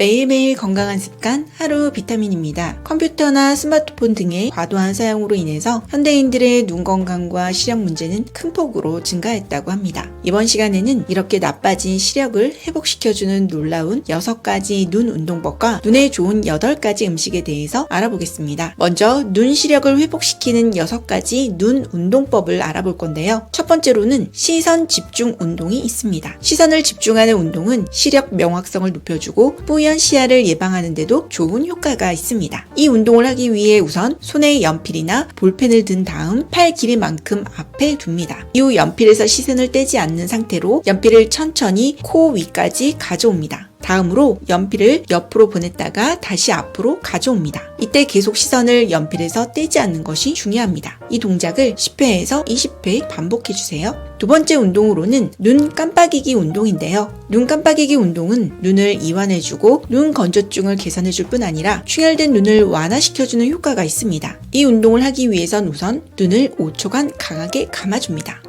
매일매일 건강한 습관 하루 비타민입니다. 컴퓨터나 스마트폰 등의 과도한 사용으로 인해서 현대인들의 눈 건강과 시력 문제는 큰 폭으로 증가했다고 합니다. 이번 시간에는 이렇게 나빠진 시력을 회복시켜주는 놀라운 6가지 눈 운동법과 눈에 좋은 8가지 음식에 대해서 알아보겠습니다. 먼저 눈 시력을 회복시키는 6가지 눈 운동법을 알아볼 건데요. 첫 번째로는 시선 집중 운동이 있습니다. 시선을 집중하는 운동은 시력 명확성을 높여주고 뿌연 시야를 예방하는 데도 좋은 효과가 있습니다. 이 운동을 하기 위해 우선 손에 연필이나 볼펜을 든 다음 팔 길이만큼 앞에 둡니다. 이후 연필에서 시선을 떼지 않는 상태로 연필을 천천히 코 위까지 가져옵니다. 다음으로 연필을 옆으로 보냈다가 다시 앞으로 가져옵니다. 이때 계속 시선을 연필에서 떼지 않는 것이 중요합니다. 이 동작을 10회에서 20회 반복해주세요. 두 번째 운동으로는 눈 깜빡이기 운동인데요. 눈 깜빡이기 운동은 눈을 이완해주고 눈 건조증을 개선해줄 뿐 아니라 충혈된 눈을 완화시켜주는 효과가 있습니다. 이 운동을 하기 위해선 우선 눈을 5초간 강하게 감아줍니다.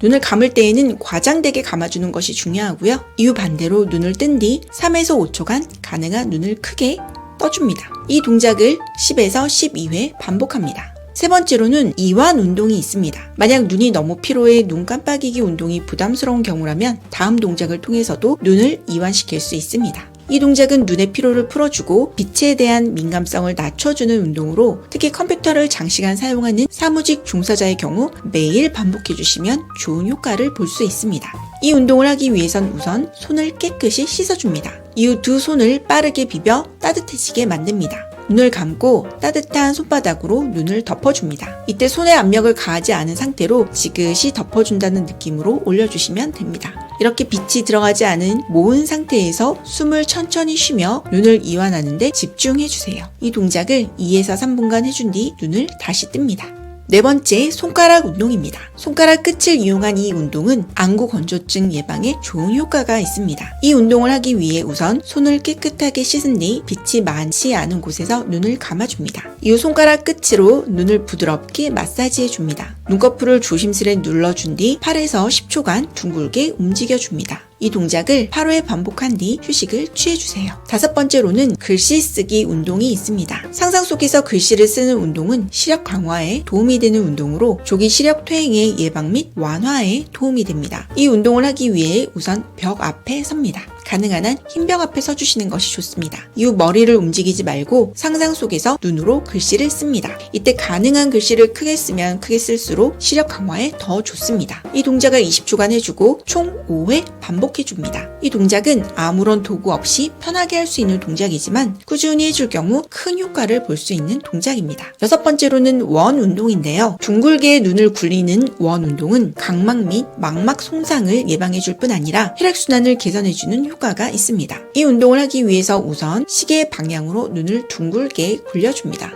눈을 감을 때에는 과장되게 감아주는 것이 중요하고요. 이후 반대로 눈을 뜬 뒤 3에서 5초간 가능한 눈을 크게 떠줍니다. 이 동작을 10에서 12회 반복합니다. 세 번째로는 이완 운동이 있습니다. 만약 눈이 너무 피로해 눈 깜빡이기 운동이 부담스러운 경우라면 다음 동작을 통해서도 눈을 이완시킬 수 있습니다. 이 동작은 눈의 피로를 풀어주고 빛에 대한 민감성을 낮춰주는 운동으로 특히 컴퓨터를 장시간 사용하는 사무직 종사자의 경우 매일 반복해주시면 좋은 효과를 볼 수 있습니다. 이 운동을 하기 위해선 우선 손을 깨끗이 씻어줍니다. 이후 두 손을 빠르게 비벼 따뜻해지게 만듭니다. 눈을 감고 따뜻한 손바닥으로 눈을 덮어줍니다. 이때 손에 압력을 가하지 않은 상태로 지그시 덮어준다는 느낌으로 올려주시면 됩니다. 이렇게 빛이 들어가지 않은 모은 상태에서 숨을 천천히 쉬며 눈을 이완하는 데 집중해주세요. 이 동작을 2에서 3분간 해준 뒤 눈을 다시 뜹니다. 네 번째, 손가락 운동입니다. 손가락 끝을 이용한 이 운동은 안구 건조증 예방에 좋은 효과가 있습니다. 이 운동을 하기 위해 우선 손을 깨끗하게 씻은 뒤 빛이 많지 않은 곳에서 눈을 감아줍니다. 이후 손가락 끝으로 눈을 부드럽게 마사지해줍니다. 눈꺼풀을 조심스레 눌러준 뒤 8에서 10초간 둥글게 움직여줍니다. 이 동작을 8회 반복한 뒤 휴식을 취해주세요. 다섯 번째로는 글씨 쓰기 운동이 있습니다. 상상 속에서 글씨를 쓰는 운동은 시력 강화에 도움이 되는 운동으로 조기 시력 퇴행의 예방 및 완화에 도움이 됩니다. 이 운동을 하기 위해 우선 벽 앞에 섭니다. 가능한 한 흰 벽 앞에 서주시는 것이 좋습니다. 이후 머리를 움직이지 말고 상상 속에서 눈으로 글씨를 씁니다. 이때 가능한 글씨를 크게 쓰면 크게 쓸수록 시력 강화에 더 좋습니다. 이 동작을 20초간 해주고 총 5회 반복해줍니다. 이 동작은 아무런 도구 없이 편하게 할 수 있는 동작이지만 꾸준히 해줄 경우 큰 효과를 볼 수 있는 동작입니다. 여섯 번째로는 원 운동인데요. 둥글게 눈을 굴리는 원 운동은 각막 및 망막 손상을 예방해줄 뿐 아니라 혈액순환을 개선해주는 효과가 있습니다. 이 운동을 하기 위해서 우선 시계 방향으로 눈을 둥글게 굴려줍니다.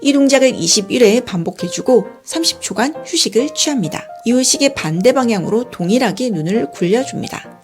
이 동작을 21회 반복해주고 30초간 휴식을 취합니다. 이후 시계 반대 방향으로 동일하게 눈을 굴려줍니다.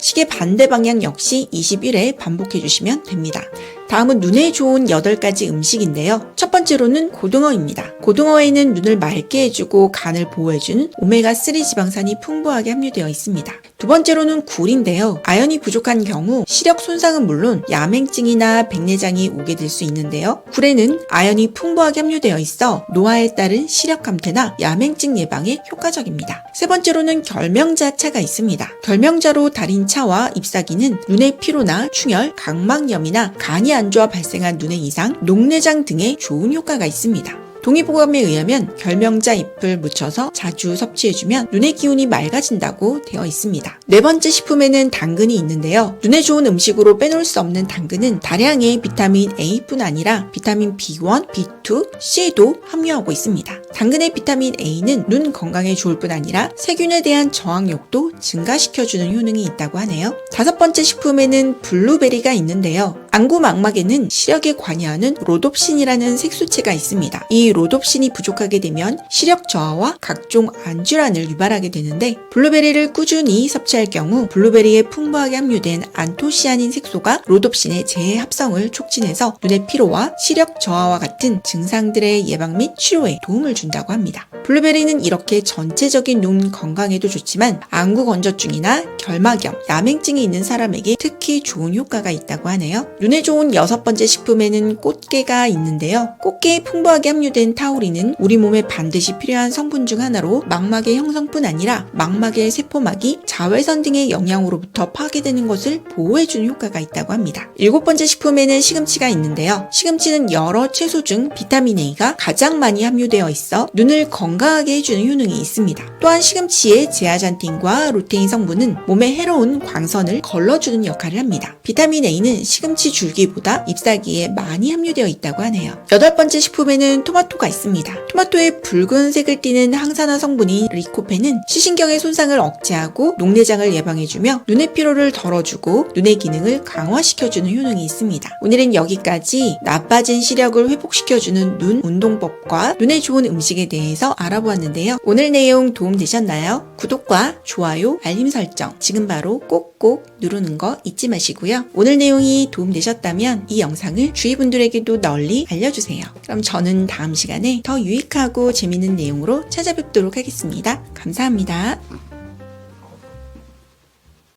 시계 반대 방향 역시 21회 반복해주시면 됩니다. 다음은 눈에 좋은 8가지 음식인데요. 첫 번째로는 고등어입니다. 고등어에는 눈을 맑게 해주고 간을 보호해주는 오메가3 지방산이 풍부하게 함유되어 있습니다. 두 번째로는 굴인데요. 아연이 부족한 경우 시력 손상은 물론 야맹증이나 백내장이 오게 될 수 있는데요. 굴에는 아연이 풍부하게 함유되어 있어 노화에 따른 시력 감퇴나 야맹증 예방에 효과적입니다. 세 번째로는 결명자차가 있습니다. 결명자로 달인 차와 잎사귀는 눈의 피로나 충혈, 각막염이나 간이 안 좋아 발생한 눈의 이상, 녹내장 등에 좋은 효과가 있습니다. 동의보감에 의하면 결명자 잎을 묻혀서 자주 섭취해주면 눈의 기운이 맑아진다고 되어 있습니다. 네 번째 식품에는 당근이 있는데요. 눈에 좋은 음식으로 빼놓을 수 없는 당근은 다량의 비타민 A뿐 아니라 비타민 B1, B2, C도 함유하고 있습니다. 당근의 비타민 A는 눈 건강에 좋을 뿐 아니라 세균에 대한 저항력도 증가시켜주는 효능이 있다고 하네요. 다섯 번째 식품에는 블루베리가 있는데요. 안구 망막에는 시력에 관여하는 로놉신이라는 색소체가 있습니다. 이 로놉신이 부족하게 되면 시력 저하와 각종 안질환을 유발하게 되는데 블루베리를 꾸준히 섭취할 경우 블루베리에 풍부하게 함유된 안토시아닌 색소가 로놉신의 재합성을 촉진해서 눈의 피로와 시력 저하와 같은 증상들의 예방 및 치료에 도움을 줍니다. 준다고 합니다. 블루베리는 이렇게 전체적인 눈 건강에도 좋지만 안구 건조증이나 결막염, 야맹증이 있는 사람에게 특히 좋은 효과가 있다고 하네요. 눈에 좋은 6번째 식품에는 꽃게가 있는데요. 꽃게에 풍부하게 함유된 타우린은 우리 몸에 반드시 필요한 성분 중 하나로 망막의 형성뿐 아니라 망막의 세포막이 자외선 등의 영향으로부터 파괴되는 것을 보호해주는 효과가 있다고 합니다. 7번째 식품에는 시금치가 있는데요. 시금치는 여러 채소 중 비타민 A가 가장 많이 함유되어 있어 눈을 건강하게 해주는 효능이 있습니다. 또한 시금치의 제아잔틴과 루테인 성분은 몸에 해로운 광선을 걸러주는 역할을 합니다. 비타민 A는 시금치 줄기보다 잎사귀에 많이 함유되어 있다고 하네요. 8번째 식품에는 토마토가 있습니다. 토마토의 붉은색을 띠는 항산화 성분인 리코펜은 시신경의 손상을 억제하고 녹내장을 예방해주며 눈의 피로를 덜어주고 눈의 기능을 강화시켜주는 효능이 있습니다. 오늘은 여기까지 나빠진 시력을 회복시켜주는 눈 운동법과 눈에 좋은 음식에 대해서 알아보았는데요. 오늘 내용 도움되셨나요? 구독과 좋아요, 알림 설정 지금 바로 꼭꼭 누르는 거 잊지 마시고요. 오늘 내용이 도움되셨다면 이 영상을 주위 분들에게도 널리 알려주세요. 그럼 저는 다음 시간에 더 유익하고 재밌는 내용으로 찾아뵙도록 하겠습니다. 감사합니다.